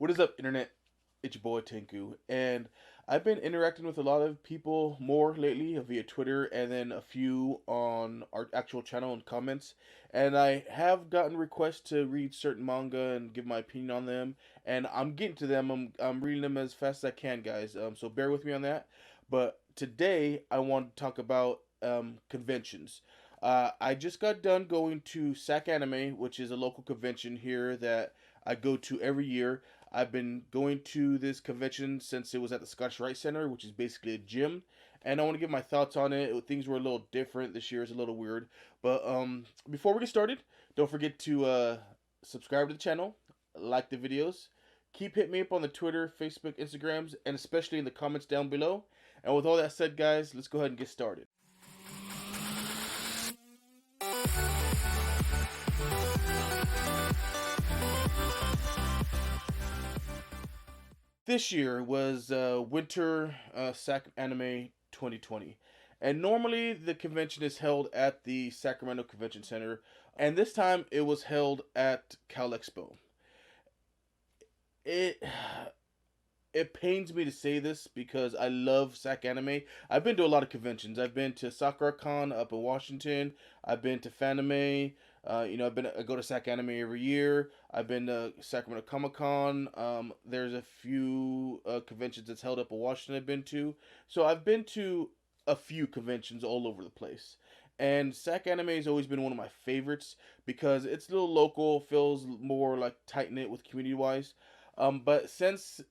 What is up, internet? It's your boy Tinku, and I've been interacting with a lot of people more lately via Twitter, and then a few on our actual channel and comments. And I have gotten requests to read certain manga and give my opinion on them, and I'm getting to them. I'm reading them as fast as I can, guys. So bear with me on that. But today I want to talk about conventions. I just got done going to Sac Anime, which is a local convention here that I go to every year. I've been going to this convention since it was at the Scottish Rite Center, which is basically a gym. And I want to give my thoughts on it. Things were a little different this year. It's a little weird. But before we get started, don't forget to subscribe to the channel, like the videos. Keep hitting me up on the Twitter, Facebook, Instagrams, and especially in the comments down below. And with all that said, guys, let's go ahead and get started. This year was Winter Sac Anime 2020. And normally the convention is held at the Sacramento Convention Center. And this time it was held at Cal Expo. It it pains me to say this because I love Sac Anime. I've been to a lot of conventions. I've been to SakuraCon up in Washington. I've been to Fanime. I go to Sac Anime every year. I've been to Sacramento Comic Con. There's a few conventions that's held up in Washington I've been to. So I've been to a few conventions all over the place. And Sac Anime has always been one of my favorites because it's a little local, feels more like tight knit with community wise. But since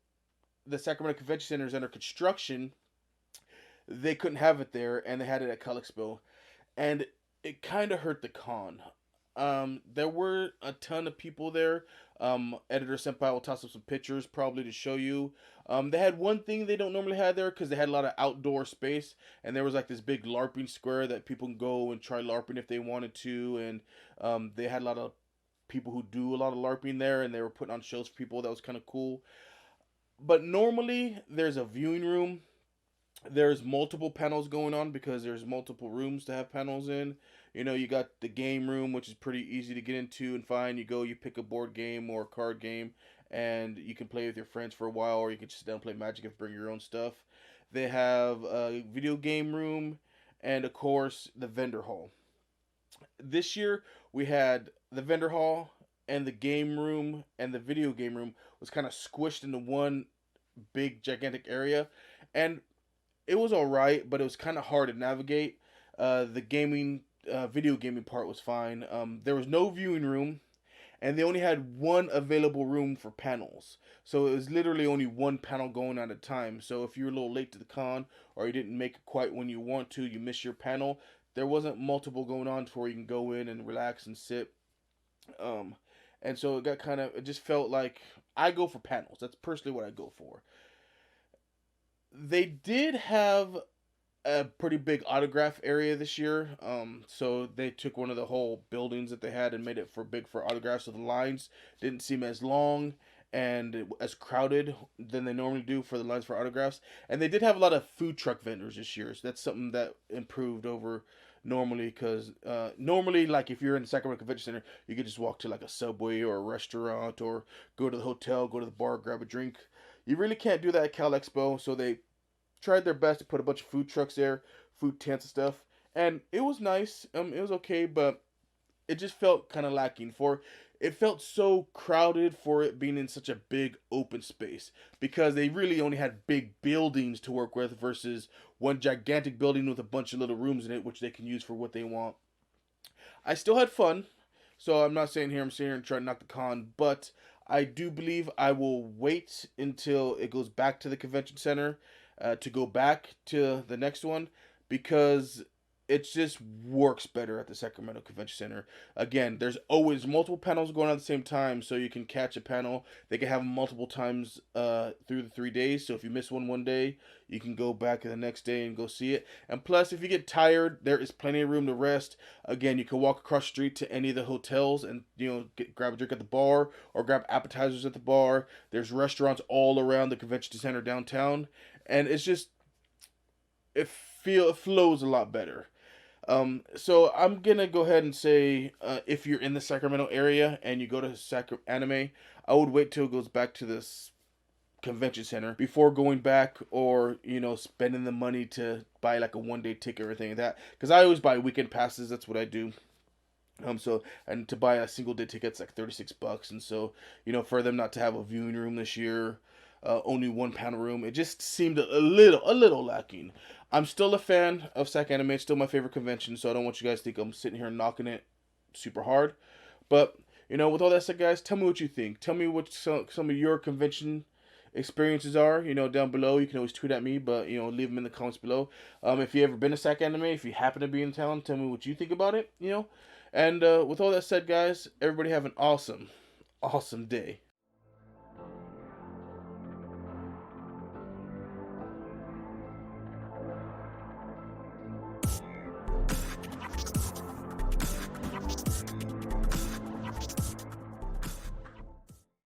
the Sacramento Convention Center is under construction, they couldn't have it there, and they had it at Cal Expo, and it kind of hurt the con. There were a ton of people there. Editor Senpai will toss up some pictures probably to show you. They had one thing they don't normally have there because they had a lot of outdoor space, and there was like this big LARPing square that people can go and try LARPing if they wanted to, and they had a lot of people who do a lot of LARPing there, and they were putting on shows for people. That was kind of cool. But normally there's a viewing room. There's multiple panels going on because there's multiple rooms to have panels in. You got the game room, which is pretty easy to get into and find. You go, you pick a board game or a card game, and you can play with your friends for a while, or you can just sit down and play Magic and bring your own stuff. They have a video game room, and of course the vendor hall. This year we had the vendor hall and the game room and the video game room was kind of squished into one big gigantic area, and it was all right, but it was kind of hard to navigate. The video gaming part was fine. There was no viewing room, and they only had one available room for panels. So it was literally only one panel going at a time. So if you were a little late to the con, or you didn't make it quite when you want to, you miss your panel. There wasn't multiple going on to where you can go in and relax and sit. Um, and so it just felt like I go for panels. That's personally what I go for. They did have a pretty big autograph area this year. So they took one of the whole buildings that they had and made it for big for autographs. So the lines didn't seem as long and as crowded than they normally do for the lines for autographs. And they did have a lot of food truck vendors this year. So that's something that improved over normally because normally, like, if you're in the Sacramento Convention Center, you could just walk to like a Subway or a restaurant or go to the hotel, go to the bar, grab a drink. You really can't do that at Cal Expo, so they tried their best to put a bunch of food trucks there, food tents and stuff, and it was nice. It was okay, but it just felt kind of lacking. It felt so crowded for it being in such a big open space because they really only had big buildings to work with versus one gigantic building with a bunch of little rooms in it, which they can use for what they want. I still had fun, so I'm not saying here I'm sitting here and trying to knock the con, but I do believe I will wait until it goes back to the convention center to go back to the next one because it just works better at the Sacramento Convention Center. Again, there's always multiple panels going on at the same time, so you can catch a panel. They can have them multiple times through the 3 days. So if you miss one day, you can go back the next day and go see it. And plus, if you get tired, there is plenty of room to rest. Again, you can walk across the street to any of the hotels and grab a drink at the bar or grab appetizers at the bar. There's restaurants all around the convention center downtown, and it's just it flows a lot better. So I'm gonna go ahead and say, if you're in the Sacramento area and you go to Sac Anime, I would wait till it goes back to this convention center before going back, or spending the money to buy like a 1 day ticket or anything like that. Because I always buy weekend passes. That's what I do. So, and to buy a single day ticket's like $36, and so for them not to have a viewing room this year, only one panel room, it just seemed a little lacking. I'm still a fan of Sac Anime. It's still my favorite convention, so I don't want you guys to think I'm sitting here knocking it super hard. But with all that said, guys, tell me what you think. Tell me what some of your convention experiences are. Down below. You can always tweet at me, but leave them in the comments below. If you ever been to Sac Anime, if you happen to be in town, tell me what you think about it. And with all that said, guys, everybody have an awesome, awesome day.